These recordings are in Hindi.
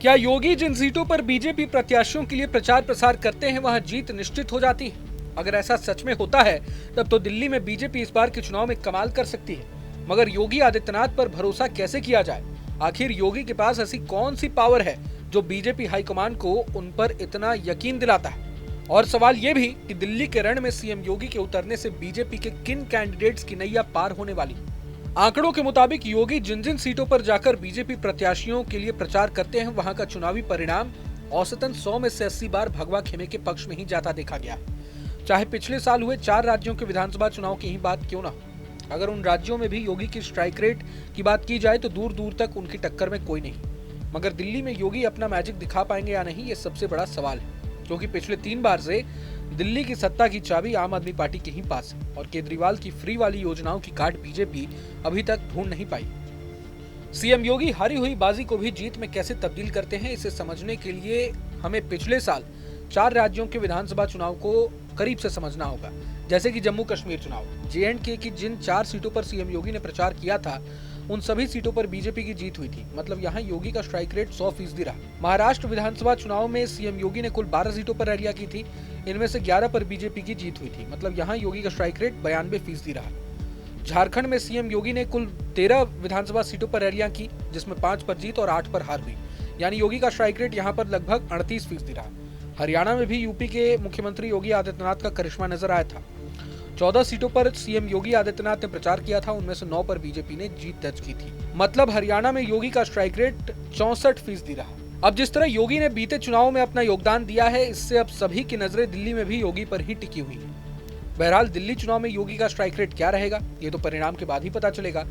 क्या योगी जिन सीटों पर बीजेपी प्रत्याशियों के लिए प्रचार प्रसार करते हैं वहां जीत निश्चित हो जाती है? अगर ऐसा सच में होता है तब तो दिल्ली में बीजेपी इस बार के चुनाव में कमाल कर सकती है। मगर योगी आदित्यनाथ पर भरोसा कैसे किया जाए? आखिर योगी के पास ऐसी कौन सी पावर है जो बीजेपी हाईकमान को उन पर इतना यकीन दिलाता है? और सवाल ये भी कि दिल्ली के रण में सीएम योगी के उतरने से बीजेपी के किन कैंडिडेट्स की नैया पार होने वाली? आंकड़ों के मुताबिक योगी जिन जिन सीटों पर जाकर बीजेपी प्रत्याशियों के लिए प्रचार करते हैं वहां का चुनावी परिणाम औसतन 100 में से 80 बार भगवा खेमे के पक्ष में ही जाता देखा गया है। चाहे पिछले साल हुए 4 राज्यों के विधानसभा चुनाव की ही बात क्यों ना हो, अगर उन राज्यों में भी योगी की स्ट्राइक रेट की बात की जाए तो दूर दूर तक उनकी टक्कर में कोई नहीं। मगर दिल्ली में योगी अपना मैजिक दिखा पाएंगे या नहीं, ये सबसे बड़ा सवाल है, क्योंकि पिछले 3 बार से दिल्ली की सत्ता की चाबी आम आदमी पार्टी के ही पास है और केजरीवाल की फ्री वाली योजनाओं की काट बीजेपी अभी तक ढूंढ नहीं पाई। सीएम योगी हारी हुई बाजी को भी जीत में कैसे तब्दील करते हैं, इसे समझने के लिए हमें पिछले साल 4 राज्यों के विधानसभा चुनाव को करीब से समझना होगा। जैसे कि जम्मू कश्मीर चुनाव, जे.एंड.के की जिन 4 सीटों पर सीएम योगी ने प्रचार किया था उन सभी सीटों पर बीजेपी की जीत हुई थी, मतलब यहाँ योगी का स्ट्राइक रेट 100% रहा। महाराष्ट्र विधानसभा चुनाव में सीएम योगी ने कुल 12 सीटों पर रैलियां की थी, इनमें से 11 पर बीजेपी की जीत हुई थी, मतलब यहाँ योगी का स्ट्राइक रेट 92% रहा। झारखंड में सीएम योगी ने कुल 13 विधानसभा सीटों पर रैलियां की, जिसमें 5 पर जीत और 8 पर हार हुई, यानी योगी का स्ट्राइक रेट यहाँ पर लगभग 38% रहा। हरियाणा में भी यूपी के मुख्यमंत्री योगी आदित्यनाथ का करिश्मा नजर आया था। 14 सीटों पर सीएम योगी आदित्यनाथ ने प्रचार किया था, उनमें से 9 पर बीजेपी ने जीत दर्ज की थी, मतलब हरियाणा में योगी का स्ट्राइक रेट 64% रहा। अब जिस तरह योगी ने बीते चुनाव में अपना योगदान दिया है, इससे अब सभी की नजरें दिल्ली में भी योगी पर ही टिकी हुई है। बहरहाल दिल्ली चुनाव में योगी का स्ट्राइक रेट क्या रहेगा ये तो परिणाम के बाद ही पता चलेगा,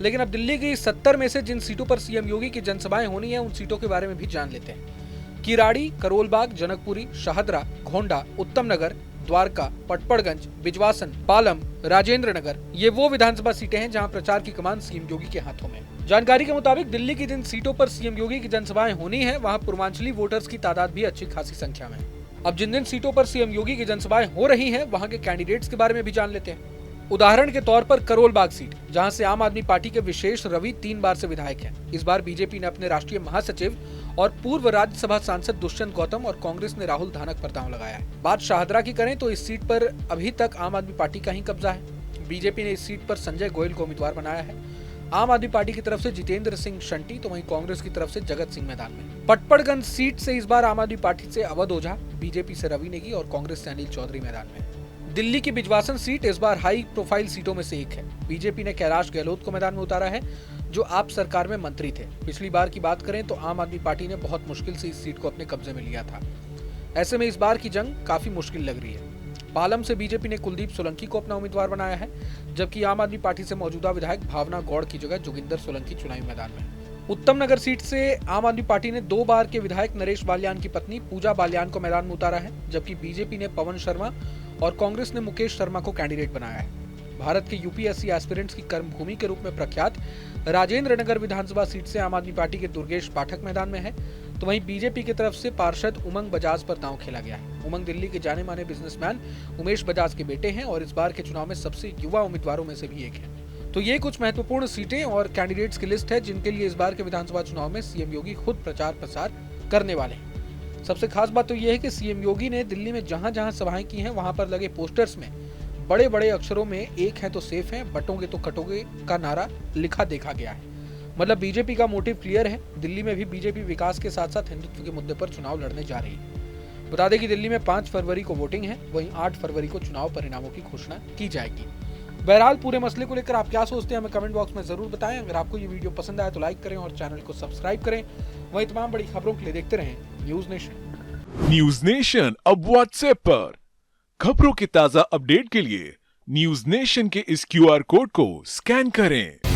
लेकिन अब दिल्ली की 70 में से जिन सीटों पर सीएम योगी की जनसभाएं होनी है उन सीटों के बारे में भी जान लेते हैं। किराड़ी, करोलबाग, जनकपुरी, शाहदरा, घोंडा, उत्तम नगर, द्वारका, पटपड़गंज, बिजवासन, पालम, राजेंद्र नगर, ये वो विधानसभा सीटें हैं जहां प्रचार की कमान सीएम योगी के हाथों में। जानकारी के मुताबिक दिल्ली की जिन सीटों पर सीएम योगी की जनसभाएं होनी है वहां पूर्वांचली वोटर्स की तादाद भी अच्छी खासी संख्या में है। अब जिन जिन सीटों पर सीएम योगी की जनसभाएं हो रही हैं वहां के कैंडिडेट्स के बारे में भी जान लेते हैं। उदाहरण के तौर पर करोलबाग सीट, जहां से आम आदमी पार्टी के विशेष रवि 3 बार से विधायक हैं। इस बार बीजेपी ने अपने राष्ट्रीय महासचिव और पूर्व राज्यसभा सांसद दुष्यंत गौतम और कांग्रेस ने राहुल धानक पर दांव लगाया है। बात शाहदरा की करें तो इस सीट पर अभी तक आम आदमी पार्टी का ही कब्जा है। बीजेपी ने इस सीट पर संजय गोयल को उम्मीदवार बनाया है। आम आदमी पार्टी की तरफ से जितेंद्र सिंह शंटी, तो वहीं कांग्रेस की तरफ से जगत सिंह मैदान में। पटपड़गंज सीट से इस बार आम आदमी पार्टी से अवध ओझा, बीजेपी से रवि नेगी और कांग्रेस से अनिल चौधरी मैदान में। दिल्ली की बिजवासन सीट इस बार हाई प्रोफाइल सीटों में से एक है। बीजेपी ने कैलाश गहलोत को मैदान में उतारा है, जो आप सरकार में मंत्री थे। पिछली बार की बात करें तो आम आदमी पार्टी ने बहुत मुश्किल से इस सीट को अपने कब्जे में लिया था। ऐसे में इस बार की जंग काफी मुश्किल लग रही है। पालम से बीजेपी ने कुलदीप सोलंकी को अपना उम्मीदवार बनाया है, जबकि आम आदमी पार्टी से मौजूदा विधायक भावना गौड़ की जगह जोगिंदर सोलंकी चुनावी मैदान में। उत्तम नगर सीट से आम आदमी पार्टी ने 2 बार के विधायक नरेश बाल्यान की पत्नी पूजा बाल्यान को मैदान में उतारा है, जबकि बीजेपी ने पवन शर्मा और कांग्रेस ने मुकेश शर्मा को कैंडिडेट बनाया है। भारत के यूपीएससी एस्पिरेंट्स की कर्मभूमि के रूप में प्रख्यात राजेंद्र नगर विधानसभा सीट से आम आदमी पार्टी के दुर्गेश पाठक मैदान में है, तो वहीं बीजेपी की तरफ से पार्षद उमंग बजाज पर दांव खेला गया है। उमंग दिल्ली के जाने माने बिजनेसमैन उमेश बजाज के बेटे हैं और इस बार के चुनाव में सबसे युवा उम्मीदवारों में से भी एक है। तो ये कुछ महत्वपूर्ण सीटें और कैंडिडेट्स की लिस्ट है जिनके लिए इस बार के विधानसभा चुनाव में सीएम योगी खुद प्रचार प्रसार करने वाले हैं। सबसे खास बात तो यह है कि सीएम योगी ने दिल्ली में जहां जहां सभाएं की हैं वहां पर लगे पोस्टर्स में बड़े बड़े अक्षरों में "एक है तो सेफ है, बटोगे तो कटोगे" का नारा लिखा देखा गया है। मतलब बीजेपी का मोटिव क्लियर है। दिल्ली में भी बीजेपी विकास के साथ साथ हिंदुत्व के मुद्दे पर चुनाव लड़ने जा रही है। बता दें कि दिल्ली में 5 फरवरी को वोटिंग है, वहीं 8 फरवरी को चुनाव परिणामों की घोषणा की जाएगी। बहरहाल पूरे मसले को लेकर आप क्या सोचते हैं हमें कमेंट बॉक्स में जरूर बताएं। अगर आपको ये वीडियो पसंद आए तो लाइक करें और चैनल को सब्सक्राइब करें। वहीं तमाम बड़ी खबरों के लिए देखते रहें न्यूज नेशन। न्यूज नेशन अब व्हाट्सएप पर खबरों के ताजा अपडेट के लिए न्यूज नेशन के इस QR कोड को स्कैन करें।